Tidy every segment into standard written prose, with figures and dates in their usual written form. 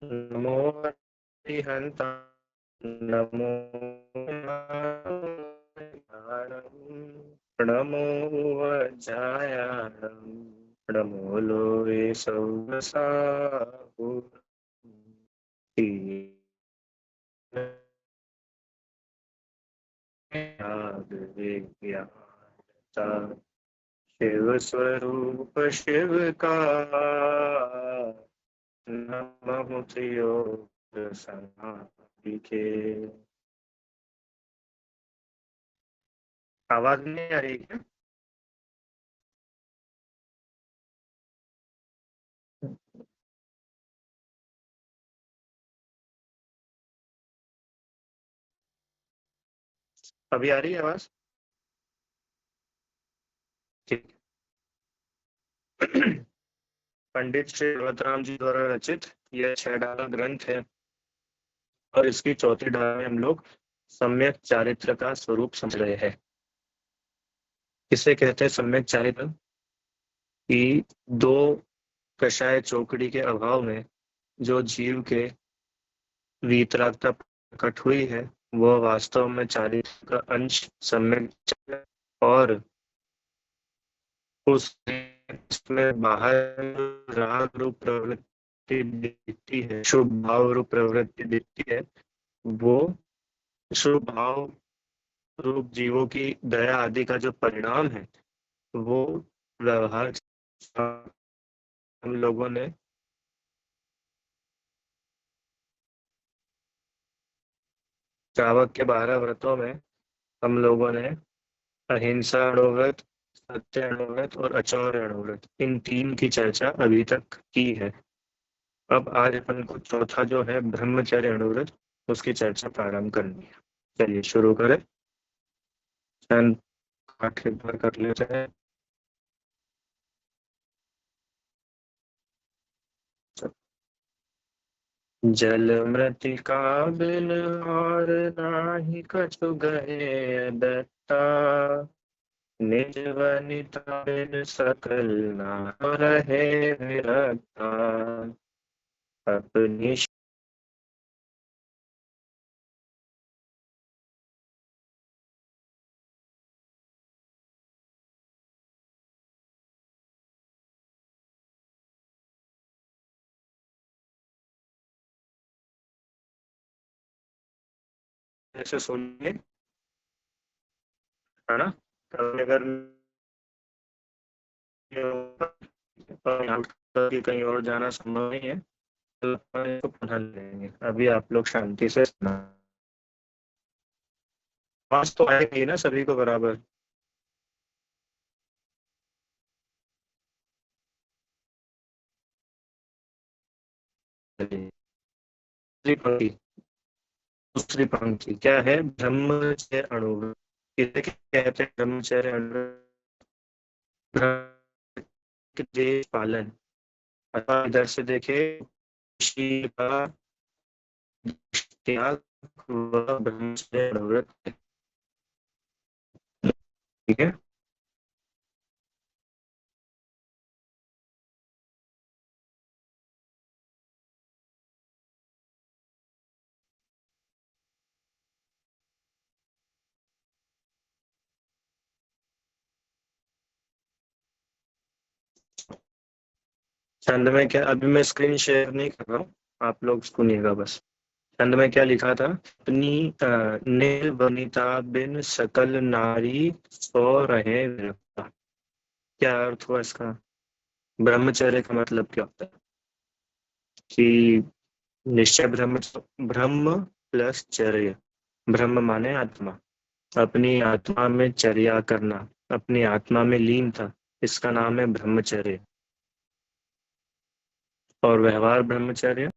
नमो हरिहन्ता नमो प्रणमो वज्रायाणं प्रणमो लोके सौरसागु शिव स्वरूप शिव का नमः त्रियोग समापिके। आवाज नहीं आ रही क्या? अभी आ रही है आवाज? ठीक। पंडित श्री भगवतराम जी द्वारा रचित यह 6 डाला ग्रंथ है और इसकी चौथी डाला में हम लोग सम्यक चारित्र का स्वरूप समझ रहे हैं। इसे कहते हैं सम्यक चारित्र कि दो कषाय चौकड़ी के अभाव में जो जीव के वीतरागता प्रकट हुई है वह वास्तव में चारित्र का अंश सम्यक चारित्र है। और उसमें बाहर राग रूप प्रवृत्ति दिखती है, शुभ भाव रूप प्रवृत्ति दिखती है, वो शुभ भाव रूप जीवों की दया आदि का जो परिणाम है वो व्यवहार हम लोगों ने श्रावक के 12 व्रतों में हम लोगों ने अहिंसा अणुव्रत, सत्य अणुव्रत और अचौर्य अणुव्रत इन तीन की चर्चा अभी तक की है। अब आज अपन को चौथा जो है ब्रह्मचर्य अणुव्रत उसकी चर्चा प्रारंभ करनी है। चलिए शुरू करें। चंद पाठ एक बार कर लेते हैं। जल मृतिका बिन और नाही कछु गए दत्ता निज वनिता बिन सकल ना रहे विरता अपनी ऐसे सुनिए, है ना? कभी अगर कहीं और जाना संभव नहीं है तो अपन इसको पुनः लेंगे। अभी आप लोग शांति से सुना। आवाज तो आएगी ना सभी को बराबर? चलिए। दूसरी पंक्ति, दूसरी पंक्ति क्या है? ब्रह्मचर्य अणु इसे कहते हैं ब्रह्मचर्य अणु के देश पालन। अथवा इधर से देखे शील का त्याग व ब्रह्मचर्य अणुव्रत। ठीक है। छंद में क्या, अभी मैं स्क्रीन शेयर नहीं कर रहा हूँ, आप लोग सुनिएगा बस। छंद में क्या लिखा था? अपनी निर्वनिता बिन सकल नारी सो रहे विरक्ता। क्या अर्थ हुआ इसका? ब्रह्मचर्य का मतलब क्या होता है? कि निश्चय ब्रह्म, ब्रह्म प्लस चर्य। ब्रह्म माने आत्मा, अपनी आत्मा में चर्या करना, अपनी आत्मा में लीन था, इसका नाम है ब्रह्मचर्य। और व्यवहार ब्रह्मचर्य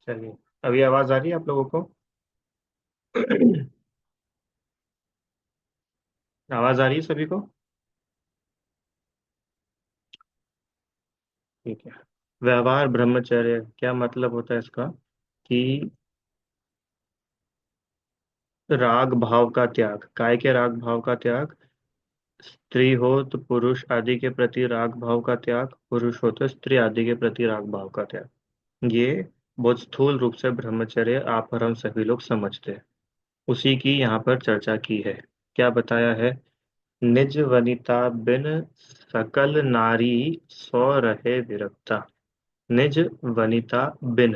चलिए, अभी आवाज आ रही है आप लोगों को? आवाज आ रही है सभी को? ठीक है। व्यवहार ब्रह्मचर्य क्या मतलब होता है इसका? कि राग भाव का त्याग। काय के राग भाव का त्याग? स्त्री हो तो पुरुष आदि के प्रति राग भाव का त्याग, पुरुष हो तो स्त्री आदि के प्रति राग भाव का त्याग। ये बहुत स्थूल रूप से ब्रह्मचर्य आप और हम सभी लोग समझते हैं, उसी की यहाँ पर चर्चा की है। क्या बताया है? निज वनिता बिन सकल नारी सो रहे विरक्ता। निज वनिता बिन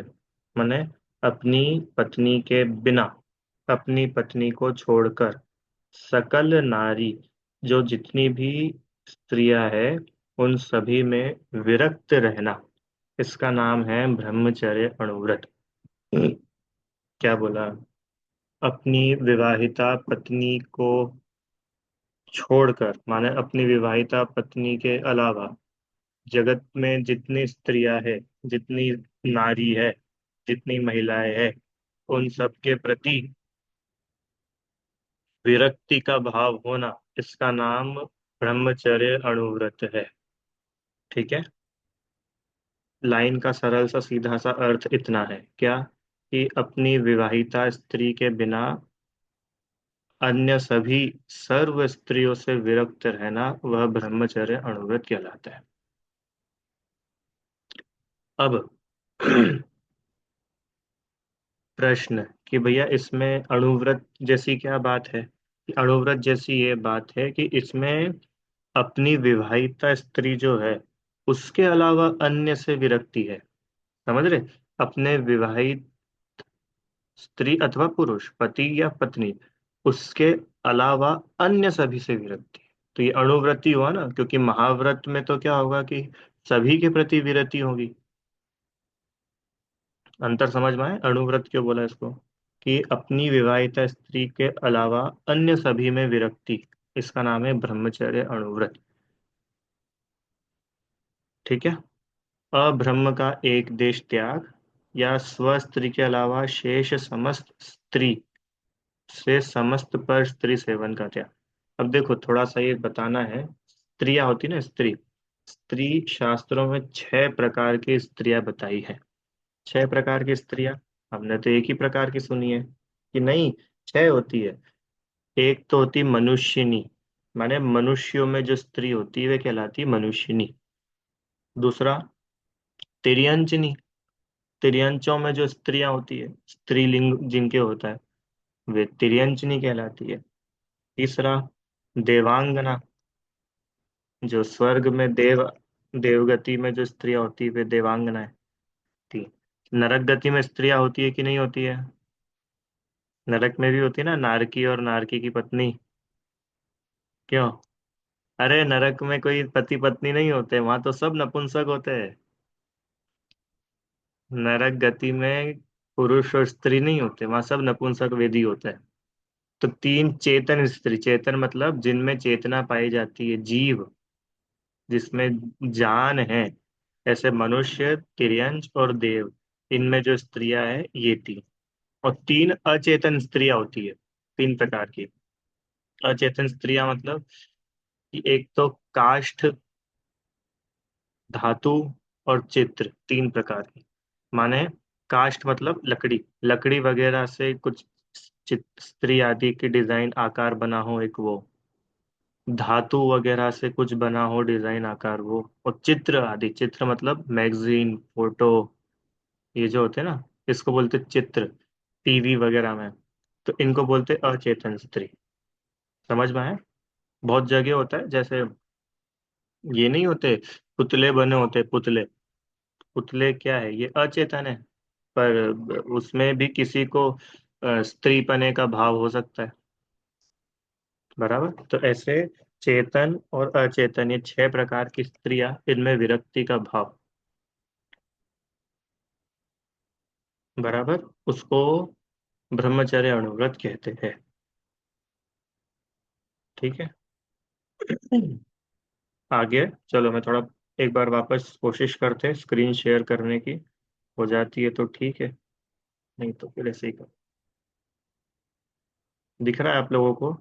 माने अपनी पत्नी के बिना, अपनी पत्नी को छोड़कर, सकल नारी जो जितनी भी स्त्रियां है उन सभी में विरक्त रहना, इसका नाम है ब्रह्मचर्य अणुव्रत। क्या बोला? अपनी विवाहिता पत्नी को छोड़कर माने अपनी विवाहिता पत्नी के अलावा जगत में जितनी स्त्रियां है, जितनी नारी है, जितनी महिलाएं हैं, उन सब के प्रति विरक्ति का भाव होना, इसका नाम ब्रह्मचर्य अणुव्रत है। ठीक है। लाइन का सरल सा सीधा सा अर्थ इतना है क्या? कि अपनी विवाहिता स्त्री के बिना अन्य सभी सर्व स्त्रियों से विरक्त रहना, वह ब्रह्मचर्य अणुव्रत कहलाता है। अब प्रश्न कि भैया इसमें अणुव्रत जैसी क्या बात है? कि अणुव्रत जैसी ये बात है कि इसमें अपनी विवाहिता स्त्री जो है उसके अलावा अन्य से विरक्ति है। समझ रहे? अपने विवाहित स्त्री अथवा पुरुष, पति या पत्नी, उसके अलावा अन्य सभी से विरक्ति। तो ये अणुव्रति हुआ ना, क्योंकि महाव्रत में तो क्या होगा कि सभी के प्रति विरति होगी। अंतर समझ में आए? अणुव्रत क्यों बोला इसको? कि अपनी विवाहिता स्त्री के अलावा अन्य सभी में विरक्ति, इसका नाम है ब्रह्मचर्य अणुव्रत। ठीक है। अब्रह्म का एक देश त्याग या स्व स्त्री के अलावा शेष समस्त स्त्री से समस्त पर स्त्री सेवन का त्याग। अब देखो थोड़ा सा ये बताना है। स्त्रियां होती ना, स्त्री, स्त्री शास्त्रों में 6 प्रकार की स्त्रियां बताई है। 6 प्रकार की स्त्रियां। हमने तो एक ही प्रकार की सुनी है कि नहीं, 6 होती है। एक तो होती मनुष्यनी, माने मनुष्यों में जो स्त्री होती है वे कहलाती है मनुष्यनी। दूसरा तिर्यंचनी, तिर्यंचों में जो स्त्रियां होती है, स्त्रीलिंग जिनके होता है, वे तिर्यंचनी कहलाती है। तीसरा देवांगना, जो स्वर्ग में देवगति में जो स्त्रियां होती है वे देवांगना है। तीन नरक गति में स्त्रियां होती है कि नहीं होती है? नरक में भी होती है ना, नारकी और नारकी की पत्नी। क्यों? अरे नरक में कोई पति पत्नी नहीं होते, वहां तो सब नपुंसक होते हैं। नरक गति में पुरुष और स्त्री नहीं होते, वहां सब नपुंसक वेदी होते हैं। तो तीन चेतन स्त्री, चेतन मतलब जिनमें चेतना पाई जाती है, जीव, जिसमें जान है, ऐसे मनुष्य, तिर्यंच और देव, इनमें जो स्त्रियां हैं ये तीन। और तीन अचेतन स्त्रियां होती है, 3 प्रकार की। अचेतन स्त्रियां मतलब कि एक तो काष्ठ, धातु और चित्र, 3 प्रकार की। माने काष्ठ मतलब लकड़ी, लकड़ी वगैरह से कुछ स्त्री आदि की डिजाइन आकार बना हो एक वो, धातु वगैरह से कुछ बना हो डिजाइन आकार वो, और चित्र आदि, चित्र मतलब मैगजीन फोटो, ये जो होते हैं ना, इसको बोलते चित्र, टीवी वगैरह में। तो इनको बोलते अचेतन स्त्री। समझ में है? बहुत जगह होता है, जैसे ये नहीं होते पुतले बने होते, पुतले, पुतले क्या है, ये अचेतन है, पर उसमें भी किसी को स्त्री पने का भाव हो सकता है। बराबर, तो ऐसे चेतन और अचेतन ये 6 प्रकार की स्त्रियां, इनमें विरक्ति का भाव। बराबर, उसको ब्रह्मचर्य अणुव्रत कहते हैं। ठीक है। आगे चलो, मैं थोड़ा एक बार वापस कोशिश करते हैं स्क्रीन शेयर करने की, हो जाती है तो ठीक है। नहीं तो फिर ऐसे ही कर। दिख रहा है आप लोगों को?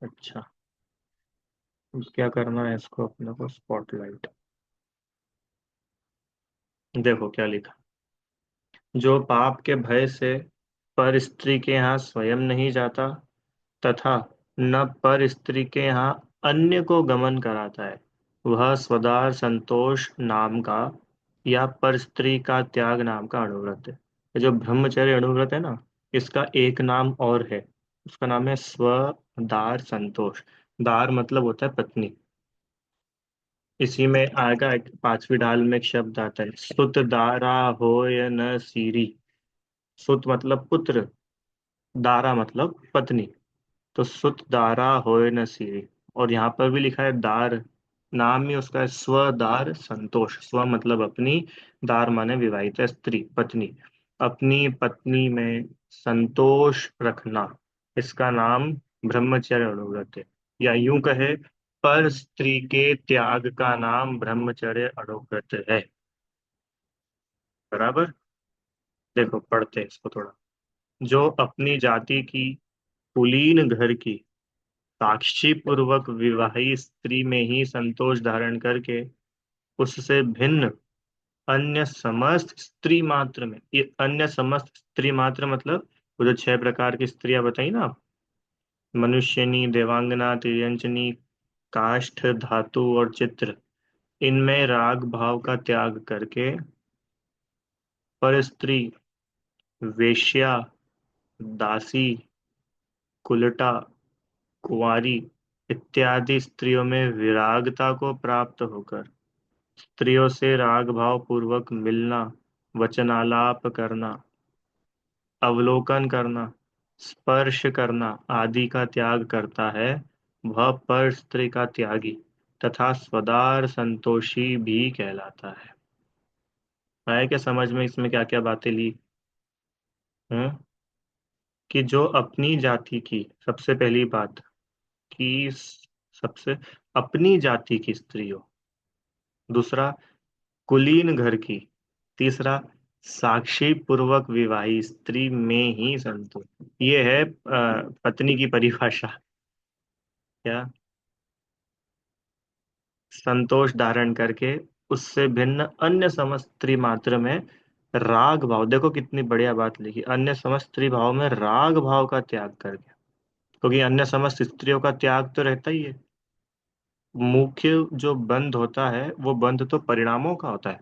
अच्छा, अब क्या करना है इसको अपने को, स्पॉटलाइट। देखो क्या लिखा। जो पाप के भय से पर स्त्री के यहाँ स्वयं नहीं जाता, तथा न पर स्त्री के यहाँ अन्य को गमन कराता है, वह स्वदार संतोष नाम का या पर स्त्री का त्याग नाम का अणुव्रत है। ये जो ब्रह्मचर्य अणुव्रत है ना, इसका एक नाम और है। उसका नाम है स्वदार संतोष। दार मतलब होता है पत्नी। इसी में आएगा पांचवी डाल में एक शब्द आता है, सुत दारा हो या न सीरी। सुत मतलब पुत्र, दारा मतलब पत्नी। तो सुत दारा होए न सीरी। और यहाँ पर भी लिखा है दार, नाम ही उसका है स्वदार संतोष। स्व मतलब अपनी, दार माने विवाहिता स्त्री, पत्नी। अपनी पत्नी में संतोष रखना, इसका नाम ब्रह्मचर्य अणुव्रत है। या यूं कहे, पर स्त्री के त्याग का नाम ब्रह्मचर्य अणुव्रत है। बराबर। देखो पढ़ते हैं इसको थोड़ा। जो अपनी जाति की कुलीन घर की साक्षी पूर्वक विवाही स्त्री में ही संतोष धारण करके उससे भिन्न अन्य समस्त स्त्री मात्र में, ये अन्य समस्त स्त्री मात्र मतलब वो जो छह प्रकार की स्त्रियां बताई ना आप, मनुष्यनी, देवांगना, तिर्यंचनी, काष्ठ, धातु और चित्र, इनमें राग भाव का त्याग करके पर स्त्री, वेश्या, दासी, कुलटा, कुंवारी इत्यादि स्त्रियों में विरागता को प्राप्त होकर स्त्रियों से राग भाव पूर्वक मिलना, वचनालाप करना, अवलोकन करना, स्पर्श करना आदि का त्याग करता है, वह पर स्त्री का त्यागी तथा स्वदार संतोषी भी कहलाता है। आया क्या समझ में इसमें क्या क्या बातें ली? हम्म। कि जो अपनी जाति की, सबसे पहली बात, कि सबसे अपनी जाति की स्त्री हो। दूसरा, कुलीन घर की। तीसरा, साक्षी पूर्वक विवाही स्त्री में ही संतोष। ये है पत्नी की परिभाषा। क्या? संतोष धारण करके उससे भिन्न अन्य समस्त स्त्री मात्र में राग भाव, देखो कितनी बढ़िया बात लिखी, अन्य समस्त स्त्री भाव में राग भाव का त्याग करके। क्योंकि अन्य समस्त स्त्रियों का त्याग तो रहता ही है। मुख्य जो बंध होता है वो बंध तो परिणामों का होता है।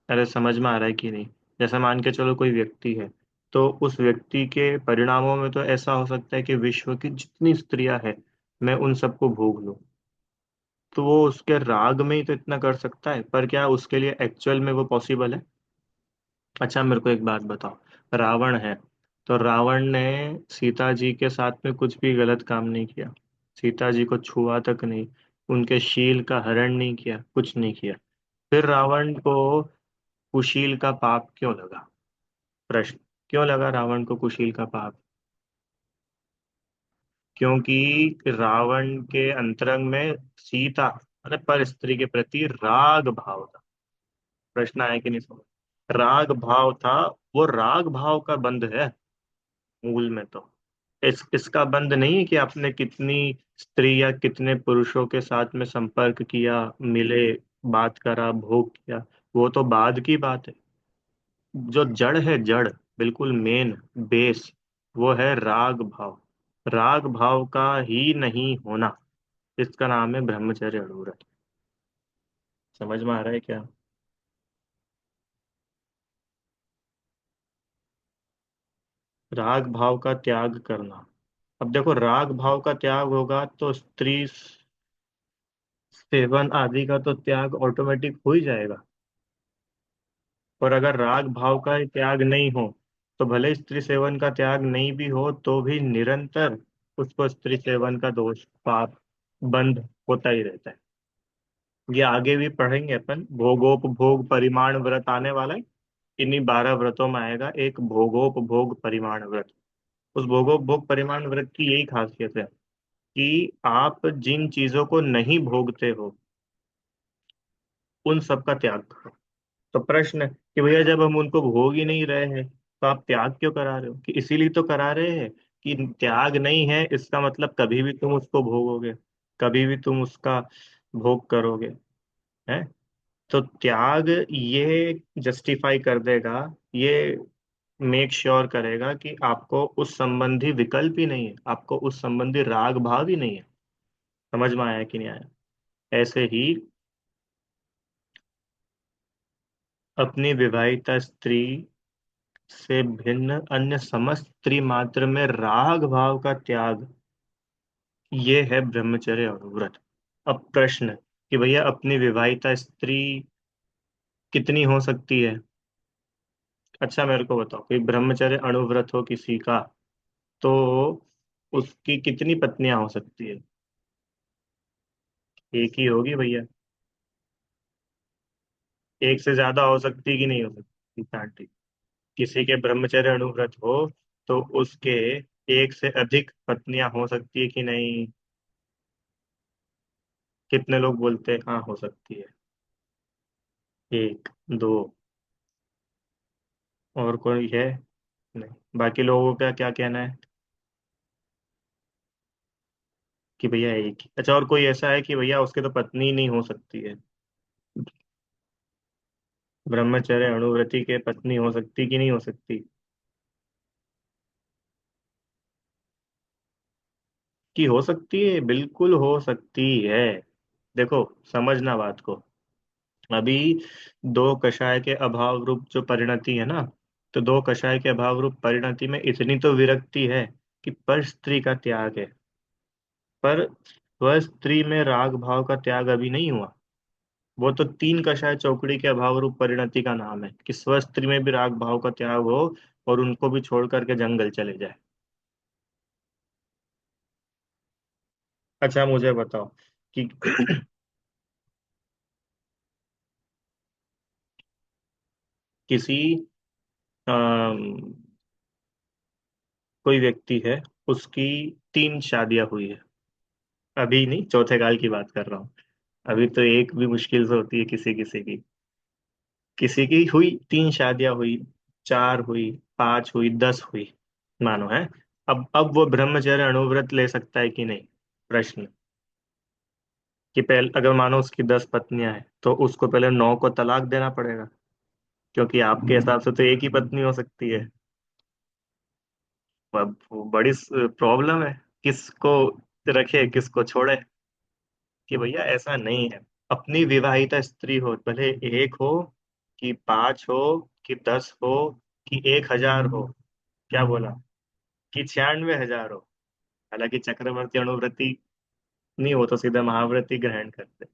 अरे समझ में आ रहा है कि नहीं? जैसे मान के चलो कोई व्यक्ति है, तो उस व्यक्ति के परिणामों में तो ऐसा हो सकता है कि विश्व की जितनी स्त्रियां हैं मैं उन सबको भोग लूं। तो वो उसके राग में ही तो इतना कर सकता है, पर क्या उसके लिए एक्चुअल में वो पॉसिबल है? अच्छा मेरे को एक बात बताओ। रावण है, तो रावण ने सीता जी के साथ में कुछ भी गलत काम नहीं किया। सीता जी को छुआ तक नहीं, उनके शील का हरण नहीं किया, कुछ नहीं किया। फिर रावण को कुशील का पाप क्यों लगा? प्रश्न। क्यों लगा रावण को कुशील का पाप? क्योंकि रावण के अंतरंग में सीता, अरे पर स्त्री के प्रति राग भाव था। प्रश्न आया कि नहीं समझ? राग भाव था। वो राग भाव का बंध है मूल में तो। इसका बंध नहीं है कि आपने कितनी स्त्री या कितने पुरुषों के साथ में संपर्क किया, मिले, बात करा, भोग किया। वो तो बाद की बात है। जो जड़ है, जड़, बिल्कुल मेन बेस, वो है राग भाव। राग भाव का ही नहीं होना, इसका नाम है ब्रह्मचर्य अणुव्रत। समझ में आ रहा है क्या? राग भाव का त्याग करना। अब देखो राग भाव का त्याग होगा तो स्त्री सेवन आदि का तो त्याग ऑटोमेटिक हो ही जाएगा। और अगर राग भाव का त्याग नहीं हो, तो भले स्त्री सेवन का त्याग नहीं भी हो तो भी निरंतर उसको स्त्री सेवन का दोष, पाप, बंध होता ही रहता है। ये आगे भी पढ़ेंगे अपन, भोगोपभोग परिमाण व्रत आने वाला है। इन्हीं 12 व्रतों में आएगा एक भोगोपभोग परिमाण व्रत। उस भोगोपभोग परिमाण व्रत की यही खासियत है कि आप जिन चीजों को नहीं भोगते हो, उन सब का त्याग करो। तो प्रश्न है कि भैया जब हम उनको भोग ही नहीं रहे हैं तो आप त्याग क्यों करा रहे हो? कि इसीलिए तो करा रहे हैं कि त्याग नहीं है इसका मतलब कभी भी तुम उसको भोगोगे, कभी भी तुम उसका भोग करोगे। है तो त्याग ये जस्टिफाई कर देगा, ये मेक श्योर करेगा कि आपको उस संबंधी विकल्प ही नहीं है, आपको उस संबंधी राग भाव ही नहीं है। समझ में आया कि नहीं आया? ऐसे ही अपनी विवाहिता स्त्री से भिन्न अन्य समस्त स्त्री मात्र में राग भाव का त्याग, ये है ब्रह्मचर्य और व्रत। अब प्रश्न कि भैया अपनी विवाहिता स्त्री कितनी हो सकती है? अच्छा मेरे को बताओ, कोई ब्रह्मचर्य अणुव्रत हो किसी का तो उसकी कितनी पत्नियां हो सकती है? एक ही होगी भैया। एक से ज्यादा हो सकती कि नहीं हो सकती? आंटी, किसी के ब्रह्मचर्य अणुव्रत हो तो उसके एक से अधिक पत्नियां हो सकती है कि नहीं? कितने लोग बोलते हैं हाँ हो सकती है? एक, दो, और कोई है? नहीं। बाकी लोगों का क्या कहना है? कि भैया एक ही। अच्छा, और कोई ऐसा है कि भैया उसके तो पत्नी नहीं हो सकती है? ब्रह्मचर्य अणुव्रति के पत्नी हो सकती कि नहीं हो सकती? कि हो सकती है, बिल्कुल हो सकती है। देखो, समझना बात को। अभी दो कषाय के अभाव रूप जो परिणति है ना, तो दो कषाय के अभाव रूप परिणति में इतनी तो विरक्ति है कि पर स्त्री का त्याग है। पर स्व स्त्री में राग भाव का त्याग अभी नहीं हुआ। वो तो तीन कषाय चौकड़ी के अभाव रूप परिणति का नाम है कि स्व स्त्री में भी राग भाव का त्याग हो और उनको भी छोड़ करके जंगल चले जाए। अच्छा मुझे बताओ कि किसी अम, कोई व्यक्ति है, उसकी तीन शादियां हुई है। अभी नहीं, चौथे काल की बात कर रहा हूँ। अभी तो एक भी मुश्किल से होती है किसी किसी की। किसी की हुई, तीन शादियां हुई, चार हुई, पांच हुई, 10 हुई, मानो है। अब वो ब्रह्मचर्य अणुव्रत ले सकता है कि नहीं? प्रश्न कि पहले अगर मानो उसकी 10 पत्नियां हैं तो उसको पहले 9 को तलाक देना पड़ेगा, क्योंकि आपके हिसाब से तो एक ही पत्नी हो सकती है। अब वो बड़ी प्रॉब्लम है, किसको रखे किसको छोड़े। कि भैया ऐसा नहीं है। अपनी विवाहिता स्त्री हो, भले एक हो कि पांच हो कि 10 हो कि 1,000 हो। क्या बोला? कि 96,000 हो। हालांकि चक्रवर्ती अणुव्रती नहीं हो तो सीधा महाव्रती ग्रहण करते।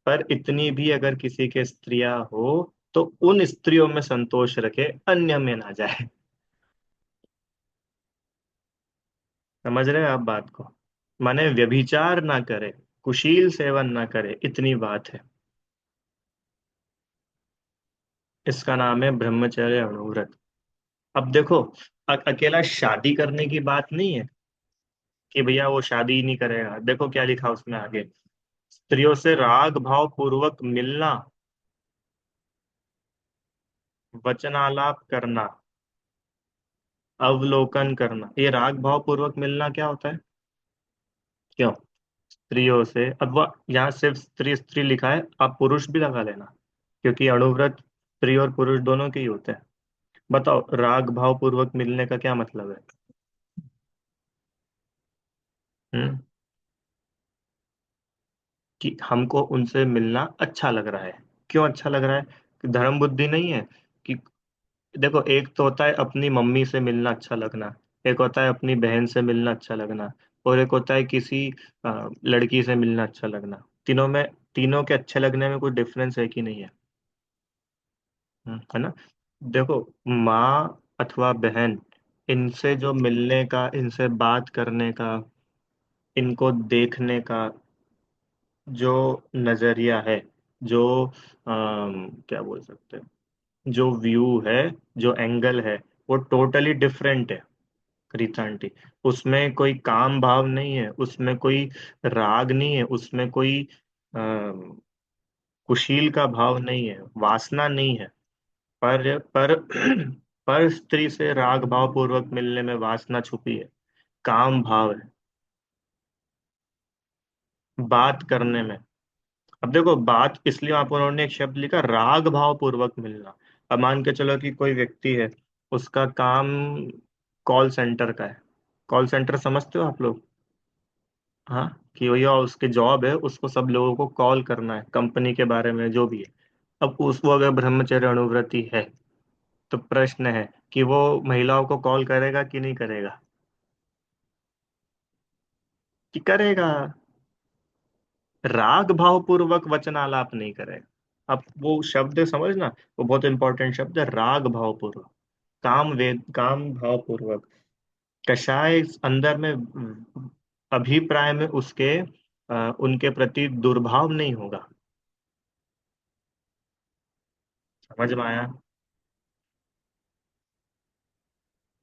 पर इतनी भी अगर किसी के स्त्रियां हो तो उन स्त्रियों में संतोष रखे, अन्य में ना जाए। समझ रहे हैं आप बात को? माने व्यभिचार ना करे, कुशील सेवन ना करे, इतनी बात है। इसका नाम है ब्रह्मचर्य अणुव्रत। अब देखो, अकेला शादी करने की बात नहीं है कि भैया वो शादी ही नहीं करेगा। देखो क्या लिखा उसमें आगे, स्त्रियों से राग भाव पूर्वक मिलना, वचनालाप करना, अवलोकन करना। ये राग भाव पूर्वक मिलना क्या होता है? क्यों? स्त्रियों से, अब वह यहाँ सिर्फ स्त्री स्त्री लिखा है, आप पुरुष भी लगा लेना, क्योंकि अणुव्रत स्त्री और पुरुष दोनों के ही होते हैं। बताओ राग भाव पूर्वक मिलने का क्या मतलब है? हम्म कि हमको उनसे मिलना अच्छा लग रहा है। क्यों अच्छा लग रहा है? कि धर्म बुद्धि नहीं है? कि देखो, एक तो होता है अपनी मम्मी से मिलना अच्छा लगना, एक होता है अपनी बहन से मिलना अच्छा लगना, और एक होता है किसी लड़की से मिलना अच्छा लगना। तीनों में, तीनों के अच्छे लगने में कोई डिफरेंस है कि नहीं है? है ना? देखो, माँ अथवा बहन, इनसे जो मिलने का, इनसे बात करने का, इनको देखने का जो नजरिया है, जो क्या बोल सकते हैं, जो व्यू है, जो एंगल है, वो टोटली डिफरेंट है। रीता आंटी, उसमें कोई काम भाव नहीं है, उसमें कोई राग नहीं है, उसमें कोई कुशील का भाव नहीं है, वासना नहीं है। पर पर स्त्री से राग भाव पूर्वक मिलने में वासना छुपी है, काम भाव है, बात करने में। अब देखो, बात इसलिए आप उन्होंने एक शब्द लिखा, राग भाव पूर्वक मिलना। अब मान के चलो कि कोई व्यक्ति है, उसका काम कॉल सेंटर का है। कॉल सेंटर समझते हो आप लोग? हाँ, कि भैया उसकी जॉब है, उसको सब लोगों को कॉल करना है कंपनी के बारे में जो भी है। अब उसको अगर ब्रह्मचर्य अनुवृत्ति है, तो प्रश्न है कि वो महिलाओं को कॉल करेगा कि नहीं करेगा? कि करेगा। राग भाव पूर्वक वचन आलाप नहीं करेगा। अब वो शब्द समझना, वो बहुत इंपॉर्टेंट शब्द है, राग भाव पूर्वक। काम वेद, काम भाव पूर्वक। कषाय अंदर में अभिप्राय में उसके उनके प्रति दुर्भाव नहीं होगा। समझ में आया?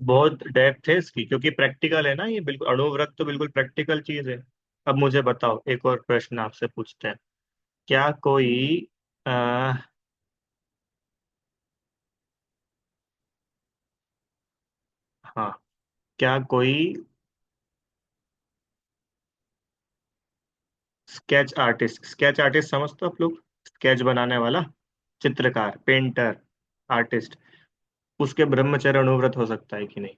बहुत डेप्थ है इसकी, क्योंकि प्रैक्टिकल है ना ये, बिल्कुल अणुव्रत तो बिल्कुल प्रैक्टिकल चीज है। अब मुझे बताओ, एक और प्रश्न आपसे पूछते हैं। क्या कोई आ, हाँ, क्या कोई स्केच आर्टिस्ट समझते हो आप लोग? स्केच बनाने वाला, चित्रकार, पेंटर, आर्टिस्ट, उसके ब्रह्मचर्य अनुव्रत हो सकता है कि नहीं?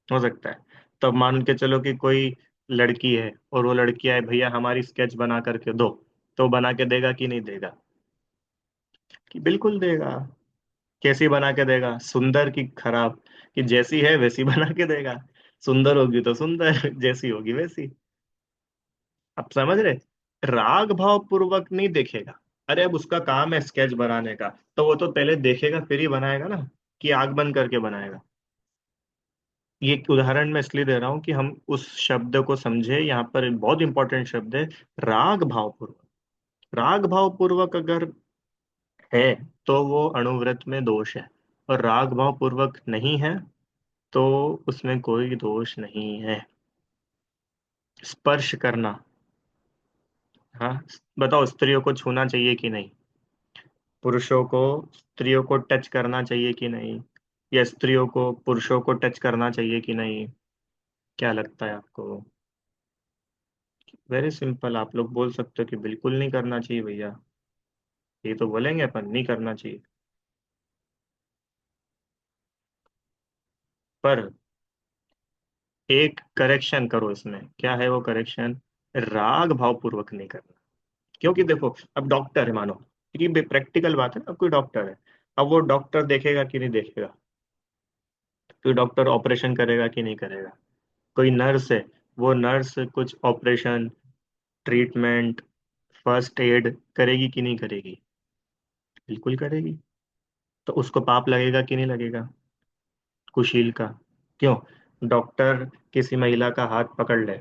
हो सकता है। तब मान के चलो कि कोई लड़की है, और वो लड़की आए, भैया हमारी स्केच बना करके दो, तो बना के देगा कि नहीं देगा? कि बिल्कुल देगा। कैसी बना के देगा, सुंदर की खराब? कि जैसी है वैसी बना के देगा। सुंदर होगी तो सुंदर, जैसी होगी वैसी। आप समझ रहे? राग भाव पूर्वक नहीं देखेगा। अरे अब उसका काम है स्केच बनाने का, तो वो तो पहले देखेगा फिर ही बनाएगा ना, कि आंख बंद करके बनाएगा। ये एक उदाहरण मैं इसलिए दे रहा हूं कि हम उस शब्द को समझे। यहाँ पर एक बहुत इंपॉर्टेंट शब्द है, राग भाव पूर्वक। राग भाव पूर्वक अगर है, तो वो अणुव्रत में दोष है। और राग भाव पूर्वक नहीं है, तो उसमें कोई दोष नहीं है। स्पर्श करना। हाँ, बताओ, स्त्रियों को छूना चाहिए कि नहीं? पुरुषों को स्त्रियों को टच करना चाहिए कि नहीं? या स्त्रियों को पुरुषों को टच करना चाहिए कि नहीं? क्या लगता है आपको? वेरी सिंपल, आप लोग बोल सकते हो कि बिल्कुल नहीं करना चाहिए भैया। ये तो बोलेंगे अपन, नहीं करना चाहिए। पर एक करेक्शन करो इसमें। क्या है वो करेक्शन? राग भाव पूर्वक नहीं करना। क्योंकि देखो, अब डॉक्टर है मानो, क्योंकि प्रैक्टिकल बात है ना, अब कोई डॉक्टर है, अब वो डॉक्टर देखेगा कि नहीं देखेगा? कोई डॉक्टर ऑपरेशन करेगा कि नहीं करेगा? कोई नर्स है, वो नर्स कुछ ऑपरेशन, ट्रीटमेंट, फर्स्ट एड करेगी कि नहीं करेगी? बिल्कुल करेगी। तो उसको पाप लगेगा कि नहीं लगेगा? कुशील का। क्यों? डॉक्टर किसी महिला का हाथ पकड़ ले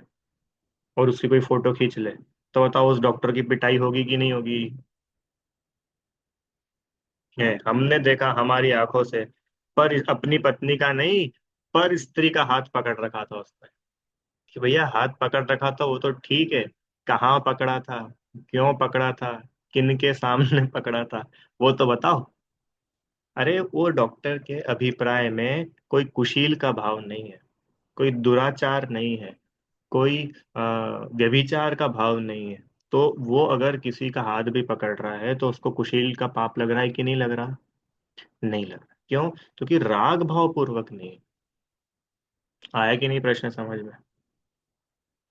और उसकी कोई फोटो खींच ले, तो बताओ उस डॉक्टर की पिटाई होगी कि नहीं होगी? है, हमने देखा हमारी आंखों से। पर अपनी पत्नी का नहीं, पर स्त्री का हाथ पकड़ रखा था उसने। कि भैया हाथ पकड़ रखा था वो तो ठीक है, कहाँ पकड़ा था, क्यों पकड़ा था, किन के सामने पकड़ा था, वो तो बताओ। अरे वो डॉक्टर के अभिप्राय में कोई कुशील का भाव नहीं है, कोई दुराचार नहीं है, कोई व्यभिचार का भाव नहीं है। तो वो अगर किसी का हाथ भी पकड़ रहा है, तो उसको कुशील का पाप लग रहा है कि नहीं लग रहा? नहीं लग रहा। क्यों? क्योंकि राग भाव पूर्वक नहीं है। आया कि नहीं प्रश्न समझ में?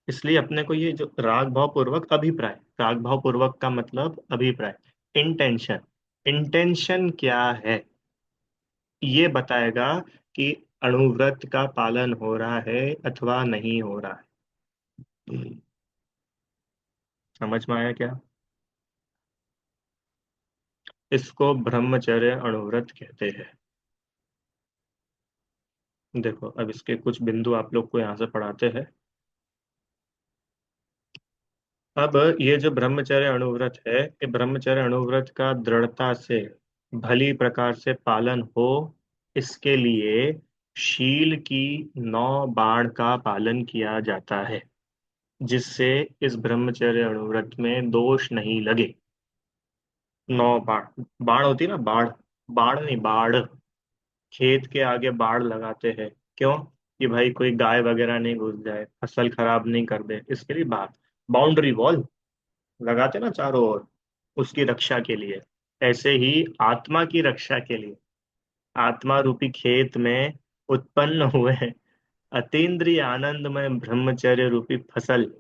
इसलिए अपने को ये जो राग भाव पूर्वक अभिप्राय, राग भाव पूर्वक का मतलब अभिप्राय, इंटेंशन, इंटेंशन क्या है, ये बताएगा कि अणुव्रत का पालन हो रहा है अथवा नहीं हो रहा है। समझ में आया क्या? इसको ब्रह्मचर्य अणुव्रत कहते हैं। देखो, अब इसके कुछ बिंदु आप लोग को यहाँ से पढ़ाते हैं। अब ये जो ब्रह्मचर्य अणुव्रत है, ये ब्रह्मचर्य अणुव्रत का दृढ़ता से, भली प्रकार से पालन हो, इसके लिए शील की 9 बाण का पालन किया जाता है। जिससे इस ब्रह्मचर्य अनुव्रत में दोष नहीं लगे। 9 बाण। बाण होती है ना, बाढ़। बाढ़ नहीं, बाढ़। खेत के आगे बाढ़ लगाते हैं। क्यों? कि भाई कोई गाय वगैरह नहीं घुस जाए, फसल खराब नहीं कर दे, इसके लिए बाढ़। बाउंड्री वॉल लगाते ना चारों ओर, उसकी रक्षा के लिए। ऐसे ही आत्मा की रक्षा के लिए, आत्मा रूपी खेत में उत्पन्न हुए अतीन्द्रिय आनंदमय ब्रह्मचर्य रूपी फसल।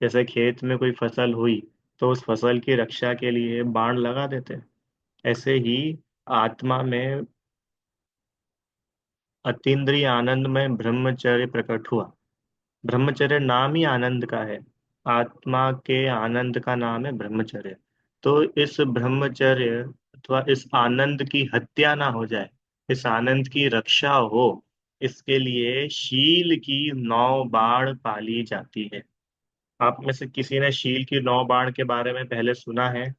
जैसे खेत में कोई फसल हुई, तो उस फसल की रक्षा के लिए बाण लगा देते हैं। ऐसे ही आत्मा में अतीन्द्रिय आनंदमय ब्रह्मचर्य प्रकट हुआ। ब्रह्मचर्य नाम ही आनंद का है। आत्मा के आनंद का नाम है ब्रह्मचर्य। तो इस ब्रह्मचर्य अथवा इस आनंद की हत्या ना हो जाए, इस आनंद की रक्षा हो, इसके लिए शील की 9 बाण पाली जाती है। आप में से किसी ने शील की 9 बाण के बारे में पहले सुना है?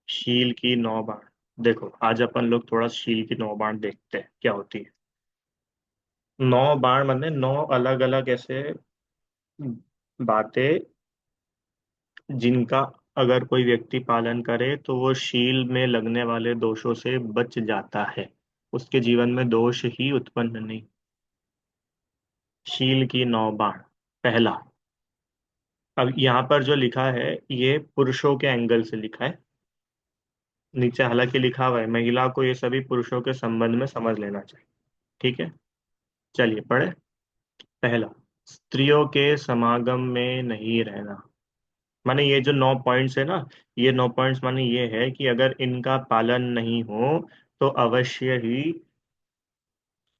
शील की 9 बाण। देखो, आज अपन लोग थोड़ा शील की 9 बाण देखते हैं क्या होती है। 9 बाण मतलब 9 अलग अलग ऐसे बातें, जिनका अगर कोई व्यक्ति पालन करे तो वो शील में लगने वाले दोषों से बच जाता है। उसके जीवन में दोष ही उत्पन्न नहीं। शील की 9 बाण। पहला, अब यहाँ पर जो लिखा है, ये पुरुषों के एंगल से लिखा है। नीचे हालांकि लिखा हुआ है महिला को, ये सभी पुरुषों के संबंध में समझ लेना चाहिए। ठीक है, चलिए पढ़े। पहला, स्त्रियों के समागम में नहीं रहना। माने ये जो 9 पॉइंट्स है ना, ये 9 पॉइंट्स माने ये है कि अगर इनका पालन नहीं हो तो अवश्य ही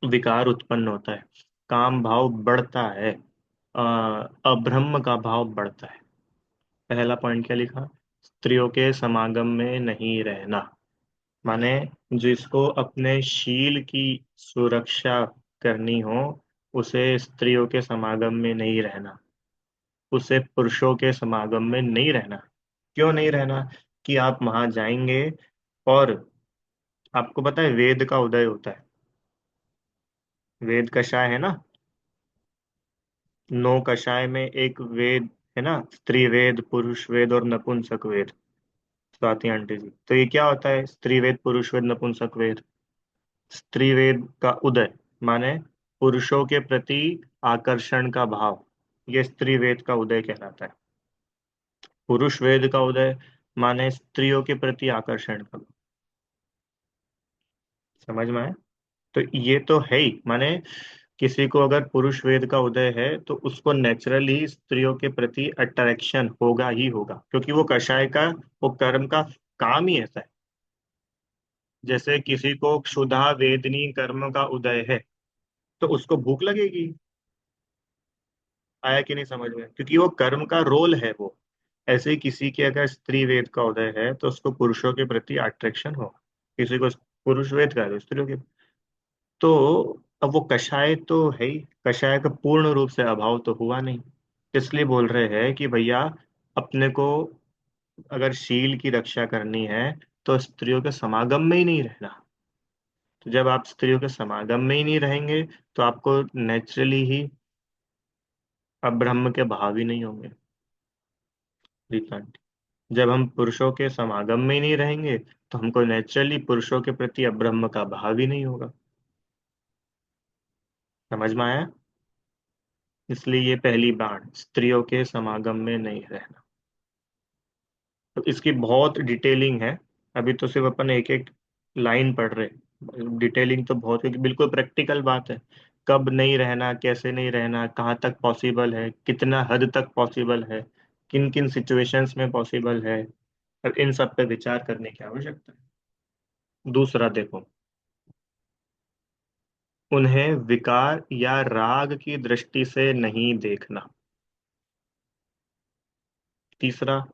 विकार उत्पन्न होता है, काम भाव बढ़ता है, अब्रह्म का भाव बढ़ता है। पहला पॉइंट क्या लिखा? स्त्रियों के समागम में नहीं रहना। माने जिसको अपने शील की सुरक्षा करनी हो, उसे स्त्रियों के समागम में नहीं रहना, उसे पुरुषों के समागम में नहीं रहना। क्यों नहीं रहना? कि आप वहां जाएंगे और आपको पता है वेद का उदय होता है। वेद कषाय है ना, 9 कषाय में एक वेद है ना, स्त्री वेद, पुरुष वेद और नपुंसक वेद। स्वाति आंटी जी, तो ये क्या होता है? स्त्री वेद, पुरुष वेद, नपुंसक वेद। स्त्री वेद का उदय माने पुरुषों के प्रति आकर्षण का भाव, ये स्त्री वेद का उदय कहलाता है। पुरुष वेद का उदय माने स्त्रियों के प्रति आकर्षण का भाव। समझ में आया? तो ये तो है ही, माने किसी को अगर पुरुष वेद का उदय है तो उसको नेचुरली स्त्रियों के प्रति अट्रैक्शन होगा ही होगा, क्योंकि वो कषाय का, वो कर्म का काम ही ऐसा है। जैसे किसी को क्षुधा वेदनी कर्म का उदय है, तो उसको भूख लगेगी। आया कि नहीं समझ में? क्योंकि वो कर्म का रोल है वो। ऐसे ही किसी के अगर स्त्री वेद का उदय है तो उसको पुरुषों के प्रति अट्रैक्शन होगा। किसी को पुरुष वेद का है तो स्त्रियों के। तो अब वो कषाय तो है ही, कषाय का पूर्ण रूप से अभाव तो हुआ नहीं। इसलिए बोल रहे हैं कि भैया, अपने को अगर शील की रक्षा करनी है तो स्त्रियों के समागम में ही नहीं रहना। तो जब आप स्त्रियों के समागम में ही नहीं रहेंगे तो आपको नेचुरली ही अब्रह्म के भाव ही नहीं होंगे। जब हम पुरुषों के समागम में ही नहीं रहेंगे तो हमको नेचुरली पुरुषों के प्रति अब्रह्म का भाव ही नहीं होगा। समझ में आया? इसलिए ये पहली बात, स्त्रियों के समागम में नहीं रहना। तो इसकी बहुत डिटेलिंग है। अभी तो सिर्फ अपन एक एक लाइन पढ़ रहे, डिटेलिंग तो बहुत, क्योंकि बिल्कुल प्रैक्टिकल बात है। कब नहीं रहना, कैसे नहीं रहना, कहाँ तक पॉसिबल है, कितना हद तक पॉसिबल है, किन किन सिचुएशंस में पॉसिबल है, और इन सब पे विचार करने की आवश्यकता है। दूसरा देखो, उन्हें विकार या राग की दृष्टि से नहीं देखना। तीसरा,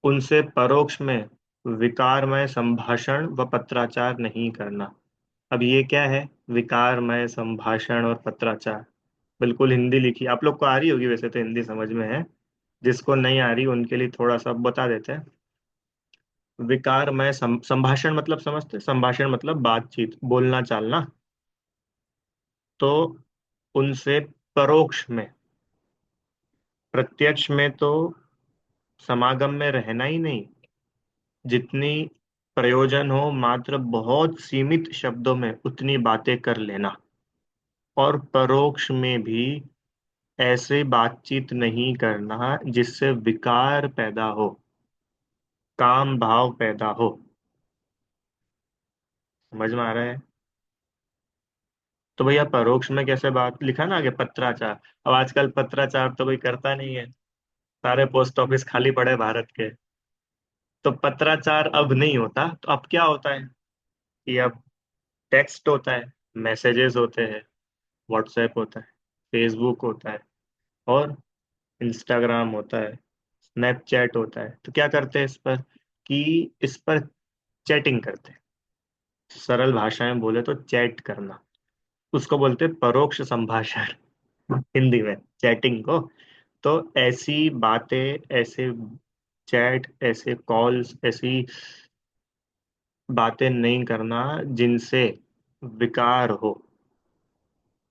उनसे परोक्ष में विकारमय संभाषण व पत्राचार नहीं करना। अब ये क्या है? विकारमय संभाषण और पत्राचार। बिल्कुल हिंदी लिखी, आप लोग को आ रही होगी वैसे तो, हिंदी समझ में है। जिसको नहीं आ रही उनके लिए थोड़ा सा बता देते हैं। विकारमय संभाषण मतलब समझते हैं? संभाषण मतलब बातचीत, बोलना चालना। तो उनसे परोक्ष में, प्रत्यक्ष में तो समागम में रहना ही नहीं, जितनी प्रयोजन हो मात्र बहुत सीमित शब्दों में उतनी बातें कर लेना। और परोक्ष में भी ऐसे बातचीत नहीं करना जिससे विकार पैदा हो, काम भाव पैदा हो। समझ में आ रहा है? तो भैया परोक्ष में कैसे बात, लिखा ना आगे पत्राचार। अब आजकल पत्राचार तो कोई करता नहीं है, सारे पोस्ट ऑफिस खाली पड़े हैं भारत के। तो पत्राचार अब नहीं होता, तो अब क्या होता है कि अब टेक्स्ट होता है, मैसेजेस होते हैं, व्हाट्सएप होता है, फेसबुक होता है, और इंस्टाग्राम होता है, स्नैपचैट होता है। तो क्या करते हैं इस पर, कि इस पर चैटिंग करते हैं। सरल भाषा में बोले तो चैट करना, उसको बोलते हैं परोक्ष संभाषण हिंदी में चैटिंग को। तो ऐसी बातें, ऐसे चैट, ऐसे कॉल्स, ऐसी बातें नहीं करना जिनसे विकार हो।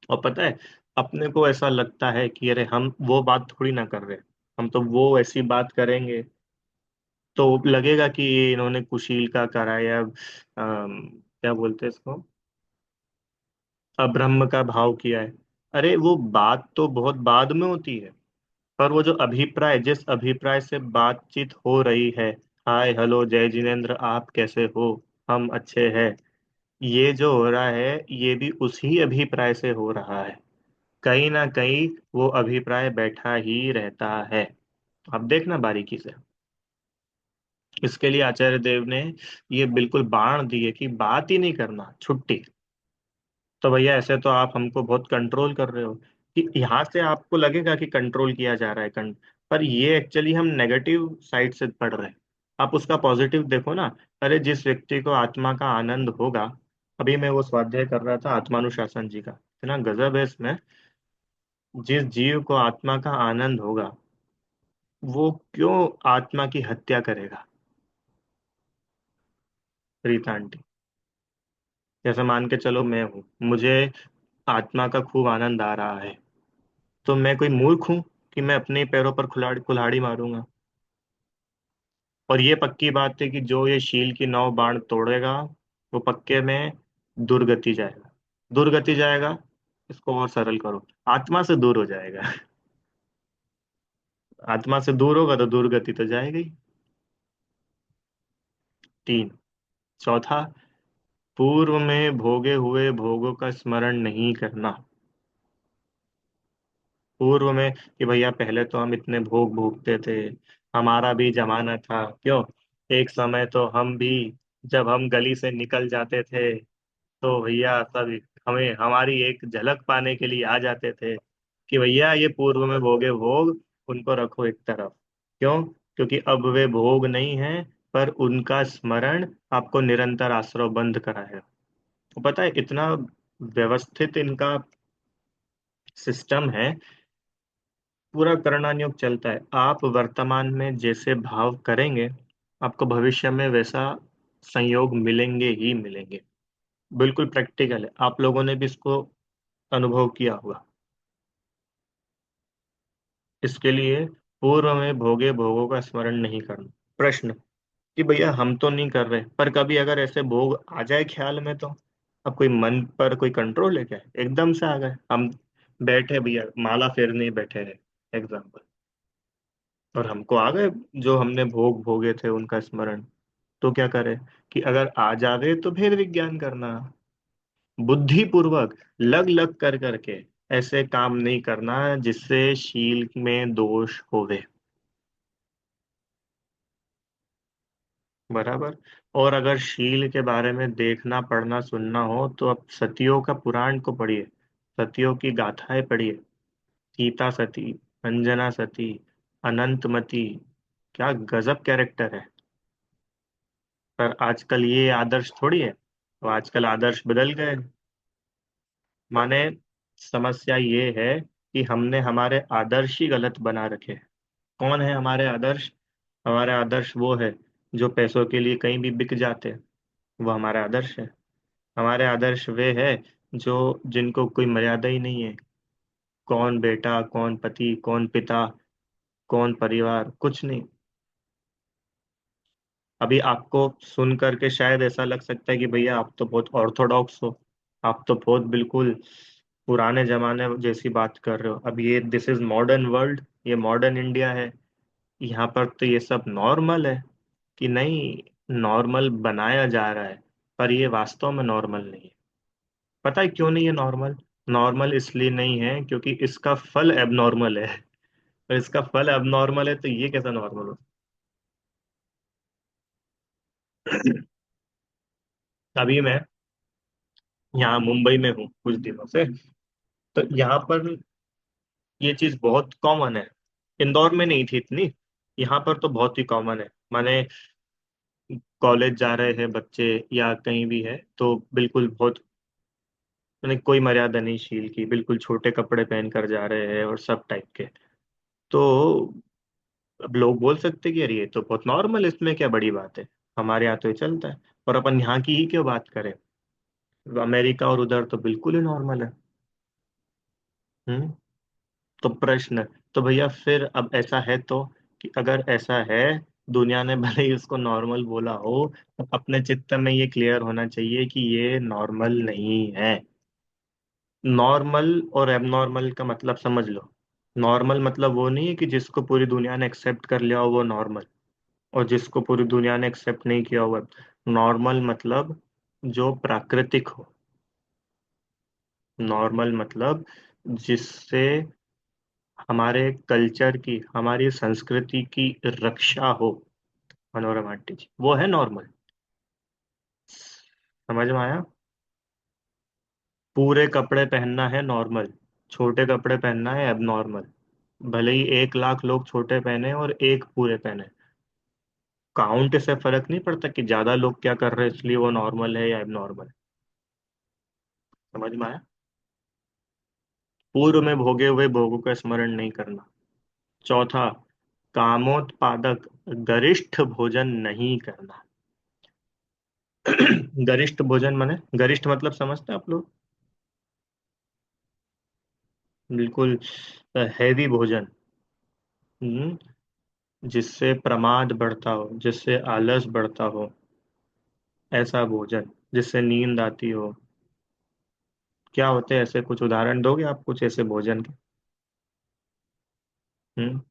और पता है, अपने को ऐसा लगता है कि अरे हम वो बात थोड़ी ना कर रहे, हम तो वो ऐसी बात करेंगे तो लगेगा कि ये इन्होंने कुशील का करा, या क्या बोलते हैं इसको, अब्रह्म का भाव किया है। अरे वो बात तो बहुत बाद में होती है, पर वो जो अभिप्राय, जिस अभिप्राय से बातचीत हो रही है, हाय हेलो जय जिनेन्द्र आप कैसे हो, हम अच्छे हैं, ये जो हो रहा है ये भी उसी अभिप्राय से हो रहा है। कहीं ना कहीं वो अभिप्राय बैठा ही रहता है। अब देखना बारीकी से। इसके लिए आचार्य देव ने ये बिल्कुल बाण दिए कि बात ही नहीं करना, छुट्टी। तो भैया ऐसे तो आप हमको बहुत कंट्रोल कर रहे हो, कि यहाँ से आपको लगेगा कि कंट्रोल किया जा रहा है पर ये एक्चुअली हम नेगेटिव साइड से पढ़ रहे हैं। आप उसका पॉजिटिव देखो ना। अरे जिस व्यक्ति को आत्मा का आनंद होगा, अभी मैं वो स्वाध्याय कर रहा था आत्मानुशासन जी का, इतना गजब है इसमें। जिस जीव को आत्मा का आनंद होगा, वो क्यों आत्मा की हत्या करेगा? रीता आंटी, जैसे मान के चलो मैं हूँ, मुझे आत्मा का खूब आनंद आ रहा है, तो मैं कोई मूर्ख हूं कि मैं अपने पैरों पर कुल्हाड़ी कुल्हाड़ी मारूंगा? और ये पक्की बात है कि जो ये शील की नौ बाण तोड़ेगा, वो पक्के में दुर्गति जाएगा। दुर्गति जाएगा, इसको और सरल करो, आत्मा से दूर हो जाएगा। आत्मा से दूर होगा तो दुर्गति तो जाएगा ही। तीन। चौथा, पूर्व में भोगे हुए भोगों का स्मरण नहीं करना। पूर्व में कि भैया पहले तो हम इतने भोग भोगते थे, हमारा भी जमाना था, क्यों? एक समय तो हम भी, जब हम गली से निकल जाते थे तो भैया सब हमें हमारी एक झलक पाने के लिए आ जाते थे कि भैया ये पूर्व में भोगे भोग, उनको रखो एक तरफ। क्यों? क्योंकि अब वे भोग नहीं है, पर उनका स्मरण आपको निरंतर आश्रव बंद करा है। तो पता है इतना व्यवस्थित इनका सिस्टम है, पूरा कर्णानुयोग चलता है। आप वर्तमान में जैसे भाव करेंगे, आपको भविष्य में वैसा संयोग मिलेंगे ही मिलेंगे। बिल्कुल प्रैक्टिकल है, आप लोगों ने भी इसको अनुभव किया होगा। इसके लिए पूर्व में भोगे भोगों का स्मरण नहीं करना। प्रश्न, कि भैया हम तो नहीं कर रहे, पर कभी अगर ऐसे भोग आ जाए ख्याल में तो? अब कोई मन पर कोई कंट्रोल है क्या? एकदम से आ गए हम, बैठे भैया माला फेरने ही बैठे रहे एग्जाम्पल, और हमको आ गए जो हमने भोग भोगे थे उनका स्मरण। तो क्या करे, कि अगर आ जावे तो भेद विज्ञान करना, बुद्धि पूर्वक लग लग कर करके ऐसे काम नहीं करना जिससे शील में दोष होवे। बराबर। और अगर शील के बारे में देखना पढ़ना सुनना हो तो अब सतियों का पुराण को पढ़िए, सतियों की गाथाएं पढ़िए। सीता सती, अंजना सती, अनंतमती, क्या गजब कैरेक्टर है। पर आजकल ये आदर्श थोड़ी है, तो आजकल आदर्श बदल गए। माने समस्या ये है कि हमने हमारे आदर्श ही गलत बना रखे हैं। कौन है हमारे आदर्श? हमारे आदर्श वो है जो पैसों के लिए कहीं भी बिक जाते हैं, वो हमारे आदर्श है। हमारे आदर्श वे है जो, जिनको कोई मर्यादा ही नहीं है, कौन बेटा, कौन पति, कौन पिता, कौन परिवार, कुछ नहीं। अभी आपको सुन करके शायद ऐसा लग सकता है कि भैया आप तो बहुत ऑर्थोडॉक्स हो, आप तो बहुत बिल्कुल पुराने जमाने जैसी बात कर रहे हो। अब ये दिस इज मॉडर्न वर्ल्ड, ये मॉडर्न इंडिया है, यहाँ पर तो ये सब नॉर्मल है। कि नहीं, नॉर्मल बनाया जा रहा है, पर ये वास्तव में नॉर्मल नहीं है। पता है क्यों नहीं है नॉर्मल? नॉर्मल इसलिए नहीं है क्योंकि इसका फल एबनॉर्मल है। और इसका फल एबनॉर्मल है तो ये कैसा नॉर्मल हो? अभी मैं यहाँ मुंबई में हूँ कुछ दिनों से, तो यहाँ पर ये चीज बहुत कॉमन है। इंदौर में नहीं थी इतनी, यहाँ पर तो बहुत ही कॉमन है। माने कॉलेज जा रहे हैं बच्चे या कहीं भी है तो बिल्कुल बहुत, मैंने कोई मर्यादा नहीं शील की, बिल्कुल छोटे कपड़े पहन कर जा रहे हैं और सब टाइप के। तो अब लोग बोल सकते कि यार ये तो बहुत नॉर्मल है, इसमें क्या बड़ी बात है, हमारे यहाँ तो ये चलता है। और अपन यहाँ की ही क्यों बात करें? अमेरिका और उधर तो बिल्कुल ही नॉर्मल है। हम्म। तो प्रश्न, तो भैया फिर अब ऐसा है तो, कि अगर ऐसा है, दुनिया ने भले ही उसको नॉर्मल बोला हो, तो अपने चित्त में ये क्लियर होना चाहिए कि ये नॉर्मल नहीं है। नॉर्मल और एबनॉर्मल का मतलब समझ लो। नॉर्मल मतलब वो नहीं है कि जिसको पूरी दुनिया ने एक्सेप्ट कर लिया हो वो नॉर्मल, और जिसको पूरी दुनिया ने एक्सेप्ट नहीं किया हुआ। नॉर्मल मतलब जो प्राकृतिक हो। नॉर्मल मतलब जिससे हमारे कल्चर की, हमारी संस्कृति की रक्षा हो। मनोरमा आंटी जी, वो है नॉर्मल। समझ में आया? पूरे कपड़े पहनना है नॉर्मल, छोटे कपड़े पहनना है एबनॉर्मल। भले ही 1 लाख लोग छोटे पहने और एक पूरे पहने, काउंट से फर्क नहीं पड़ता कि ज्यादा लोग क्या कर रहे हैं इसलिए वो नॉर्मल है या एबनॉर्मल। समझ में आया? पूर्व में भोगे हुए भोगों का स्मरण नहीं करना। चौथा, कामोत्पादक गरिष्ठ भोजन नहीं करना। गरिष्ठ भोजन माने, गरिष्ठ मतलब समझते हैं आप लोग? बिल्कुल हैवी भोजन। हम्म, जिससे प्रमाद बढ़ता हो, जिससे आलस बढ़ता हो, ऐसा भोजन, जिससे नींद आती हो। क्या होते हैं ऐसे, कुछ उदाहरण दोगे आप कुछ ऐसे भोजन के? हम्म।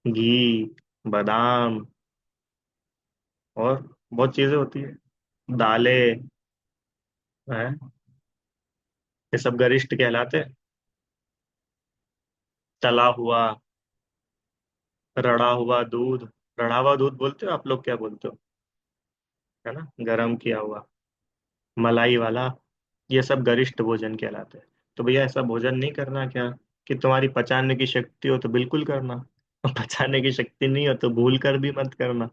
घी, बादाम, और बहुत चीजें होती है, दालें हैं, ये सब गरिष्ठ कहलाते हैं। तला हुआ, रड़ा हुआ दूध, रड़ा हुआ दूध बोलते हो आप लोग, क्या बोलते हो? है ना, गरम किया हुआ, मलाई वाला, ये सब गरिष्ठ भोजन कहलाते हैं। तो भैया ऐसा भोजन नहीं करना क्या? कि तुम्हारी पचाने की शक्ति हो तो बिल्कुल करना, और पचाने की शक्ति नहीं हो तो भूल कर भी मत करना।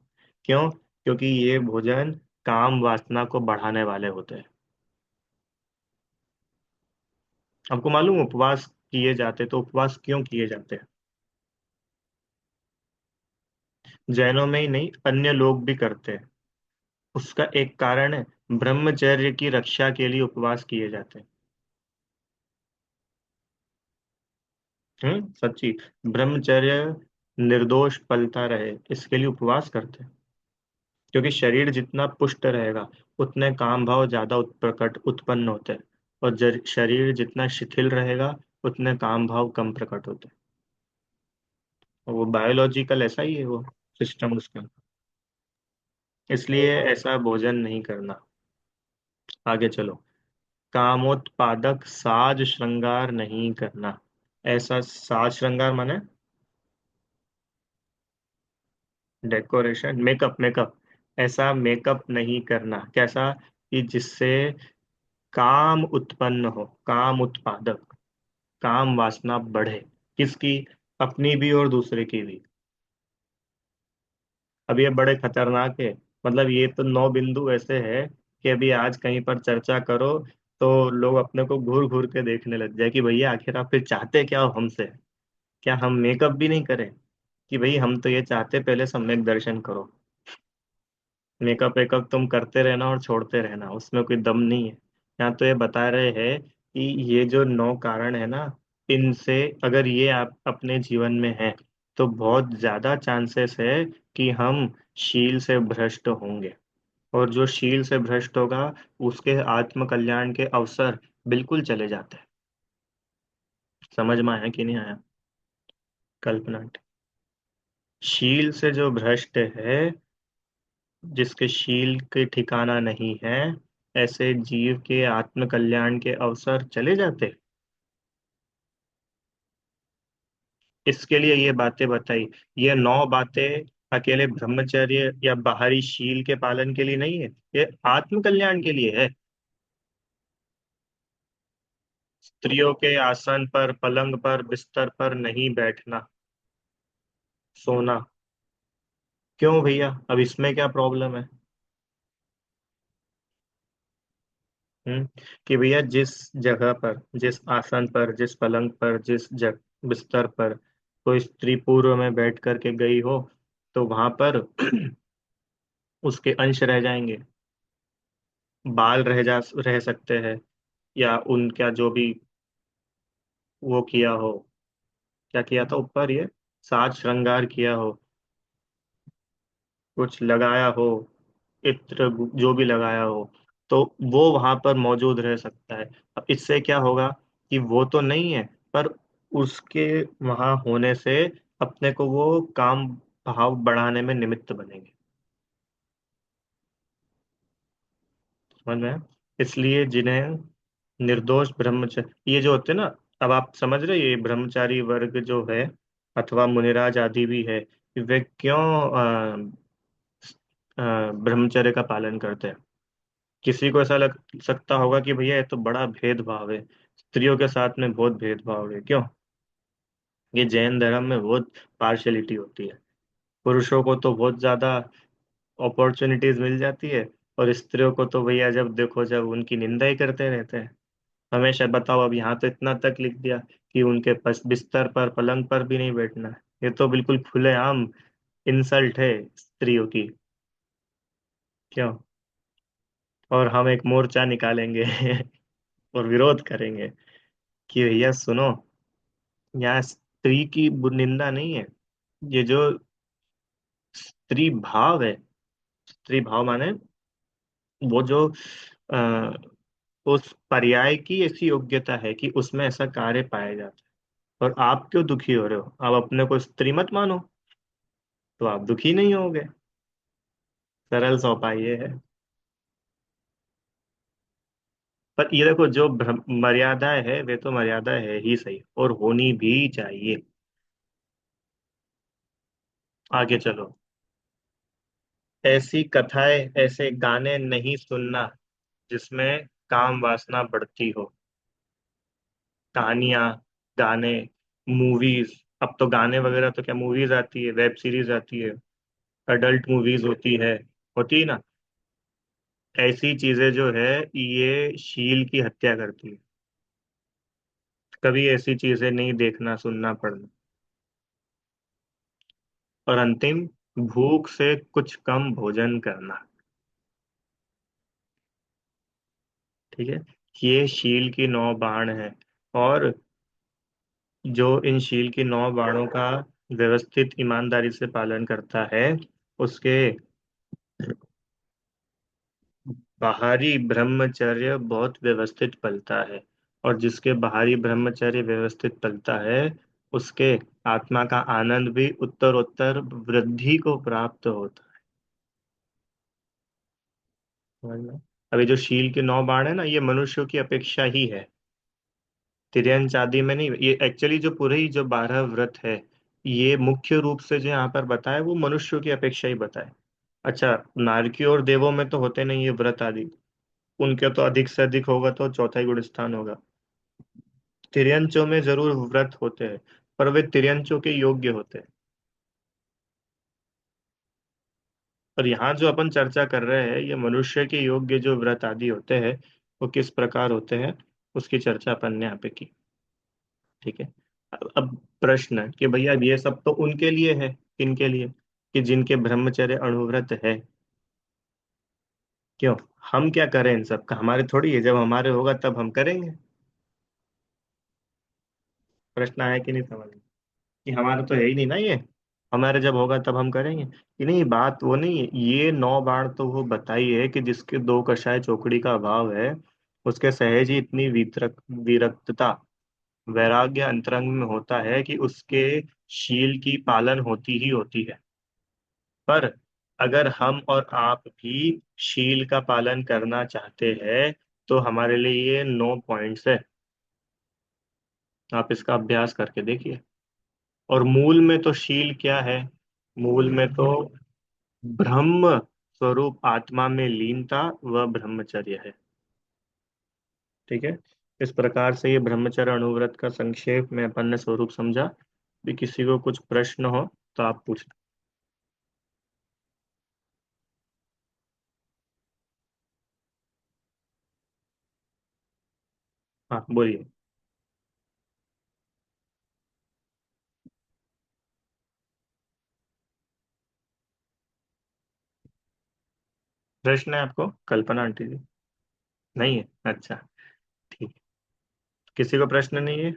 क्यों? क्योंकि ये भोजन काम वासना को बढ़ाने वाले होते हैं। आपको मालूम उपवास किए जाते, तो उपवास क्यों किए जाते हैं? जैनों में ही नहीं, अन्य लोग भी करते हैं। उसका एक कारण है, ब्रह्मचर्य की रक्षा के लिए उपवास किए जाते हैं। सच्ची, ब्रह्मचर्य निर्दोष पलता रहे इसके लिए उपवास करते हैं। क्योंकि शरीर जितना पुष्ट रहेगा, उतने काम भाव ज्यादा प्रकट उत्पन्न होते हैं। और शरीर जितना शिथिल रहेगा, उतने काम भाव कम प्रकट होते हैं। और वो बायोलॉजिकल ऐसा ही है वो सिस्टम उसका। इसलिए ऐसा भोजन नहीं करना। आगे चलो। कामोत्पादक साज श्रृंगार नहीं करना। ऐसा साज श्रृंगार माने डेकोरेशन, मेकअप, मेकअप। ऐसा मेकअप नहीं करना, कैसा? कि जिससे काम उत्पन्न हो, काम उत्पादक, काम वासना बढ़े। किसकी? अपनी भी और दूसरे की भी। अब ये बड़े खतरनाक है। मतलब ये तो 9 बिंदु ऐसे है कि अभी आज कहीं पर चर्चा करो तो लोग अपने को घूर घूर के देखने लग जाए कि भैया आखिर आप फिर चाहते क्या हो हमसे? क्या हम मेकअप भी नहीं करें? कि भाई हम तो ये चाहते पहले सम्यक दर्शन करो। मेकअप वेकअप तुम करते रहना और छोड़ते रहना, उसमें कोई दम नहीं है। यहाँ तो ये बता रहे हैं कि ये जो 9 कारण है ना, इनसे अगर ये आप अपने जीवन में है तो बहुत ज्यादा चांसेस है कि हम शील से भ्रष्ट होंगे। और जो शील से भ्रष्ट होगा उसके आत्म कल्याण के अवसर बिल्कुल चले जाते हैं। समझ में आया कि नहीं आया? कल्पना। शील से जो भ्रष्ट है, जिसके शील के ठिकाना नहीं है, ऐसे जीव के आत्म कल्याण के अवसर चले जाते। इसके लिए ये बातें बताई। ये 9 बातें अकेले ब्रह्मचर्य या बाहरी शील के पालन के लिए नहीं है, ये आत्म कल्याण के लिए है। स्त्रियों के आसन पर, पलंग पर, बिस्तर पर नहीं बैठना, सोना। क्यों भैया, अब इसमें क्या प्रॉब्लम है? हम्म। कि भैया जिस जगह पर, जिस आसन पर, जिस पलंग पर, जिस बिस्तर पर कोई स्त्री पूर्व में बैठ करके गई हो, तो वहां पर उसके अंश रह जाएंगे, बाल रह सकते हैं, या उनका जो भी वो किया हो, क्या किया था ऊपर, ये साज श्रृंगार किया हो, कुछ लगाया हो, इत्र जो भी लगाया हो, तो वो वहां पर मौजूद रह सकता है। अब इससे क्या होगा कि वो तो नहीं है, पर उसके वहां होने से अपने को वो काम भाव बढ़ाने में निमित्त बनेंगे। समझ में आया? इसलिए जिन्हें निर्दोष ब्रह्मचारी ये जो होते हैं ना, अब आप समझ रहे हैं ये ब्रह्मचारी वर्ग जो है, अथवा मुनिराज आदि भी है, कि वे क्यों ब्रह्मचर्य का पालन करते हैं। किसी को ऐसा लग सकता होगा कि भैया ये तो बड़ा भेदभाव है, स्त्रियों के साथ में बहुत भेदभाव है। क्यों? ये जैन धर्म में बहुत पार्शलिटी होती है। पुरुषों को तो बहुत ज्यादा अपॉर्चुनिटीज मिल जाती है, और स्त्रियों को तो भैया जब देखो जब उनकी निंदा ही करते रहते हैं हमेशा। बताओ, अब यहाँ तो इतना तक लिख दिया कि उनके पास बिस्तर पर, पलंग पर भी नहीं बैठना है। ये तो बिल्कुल खुलेआम इंसल्ट है स्त्रियों की। क्यों? और हम एक मोर्चा निकालेंगे और विरोध करेंगे कि भैया सुनो, यहाँ स्त्री की निंदा नहीं है। ये जो स्त्री भाव है, स्त्री भाव माने वो जो आ, उस पर्याय की ऐसी योग्यता है कि उसमें ऐसा कार्य पाया जाता है। और आप क्यों दुखी हो रहे हो? आप अपने को स्त्री मत मानो, तो आप दुखी नहीं होगे। सरल सा उपाय ये है। पर ये देखो, जो मर्यादाएं है वे तो मर्यादा है ही सही, और होनी भी चाहिए। आगे चलो। ऐसी कथाएं, ऐसे गाने नहीं सुनना जिसमें काम वासना बढ़ती हो। कहानियां, गाने, मूवीज। अब तो गाने वगैरह तो क्या, मूवीज आती है, वेब सीरीज आती है, अडल्ट मूवीज होती है ना। ऐसी चीजें जो है ये शील की हत्या करती है। कभी ऐसी चीजें नहीं देखना, सुनना, पढ़ना। और अंतिम, भूख से कुछ कम भोजन करना। ठीक है? ये शील की 9 बाण है। और जो इन शील की 9 बाणों का व्यवस्थित ईमानदारी से पालन करता है, उसके बाहरी ब्रह्मचर्य बहुत व्यवस्थित पलता है। और जिसके बाहरी ब्रह्मचर्य व्यवस्थित पलता है, उसके आत्मा का आनंद भी उत्तरोत्तर वृद्धि को प्राप्त होता है। समझ में? अभी जो शील के 9 बाण है ना, ये मनुष्यों की अपेक्षा ही है, तिर्यंच आदि में नहीं। ये एक्चुअली जो पूरे ही जो 12 व्रत है, ये मुख्य रूप से जो यहाँ पर बताए वो मनुष्यों की अपेक्षा ही बताए। अच्छा, नारकियों और देवों में तो होते नहीं ये व्रत आदि, उनके तो अधिक से अधिक होगा तो चौथा ही गुण स्थान होगा। तिर्यंचों में जरूर व्रत होते हैं, पर वे तिर्यंचों के योग्य होते हैं। और यहाँ जो अपन चर्चा कर रहे हैं, ये मनुष्य के योग्य जो व्रत आदि होते हैं, वो किस प्रकार होते हैं, उसकी चर्चा अपन ने यहाँ पे की। ठीक है? अब प्रश्न है कि भैया ये सब तो उनके लिए है, किनके लिए? कि जिनके ब्रह्मचर्य अणुव्रत है। क्यों? हम क्या करें इन सब का? हमारे थोड़ी है, जब हमारे होगा तब हम करेंगे। प्रश्न आया कि नहीं समझ में? कि हमारा तो है ही नहीं ना ये, हमारा जब होगा तब हम करेंगे कि नहीं, बात वो नहीं है। ये 9 बाण तो वो बताई है कि जिसके दो कषाय चौकड़ी का अभाव है, उसके सहज ही इतनी विरक्तता वैराग्य अंतरंग में होता है कि उसके शील की पालन होती ही होती है। पर अगर हम और आप भी शील का पालन करना चाहते हैं तो हमारे लिए ये 9 पॉइंट्स है। आप इसका अभ्यास करके देखिए। और मूल में तो शील क्या है? मूल में तो ब्रह्म स्वरूप आत्मा में लीनता व ब्रह्मचर्य है। ठीक है। इस प्रकार से ये ब्रह्मचर्य अणुव्रत का संक्षेप में अपन ने स्वरूप समझा। भी किसी को कुछ प्रश्न हो तो आप पूछ। हाँ बोलिए। प्रश्न है आपको कल्पना आंटी जी? नहीं है, अच्छा। ठीक है। किसी को प्रश्न नहीं है?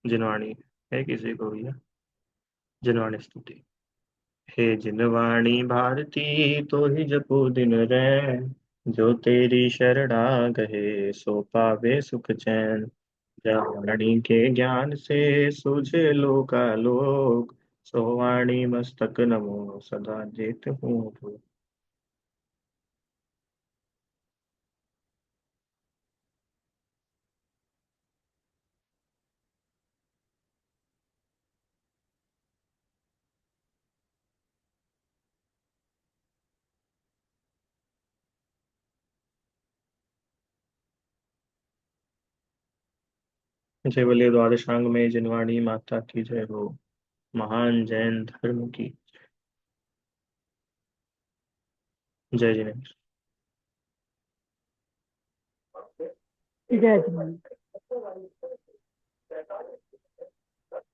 जिनवाणी है किसी को भैया? जिनवाणी स्तुति। हे जिनवाणी भारती तो ही जपो दिन रैन, जो तेरी शरणा गए सो पावे सुख चैन। वाणी के ज्ञान से सूझे लोकालोक, सो वाणी मस्तक नमो सदा जेत हूँ। जय बोलिए द्वादशांग में जिनवाणी माता की जय हो। महान जैन धर्म की जय जिनेन्द्र। जय जवान।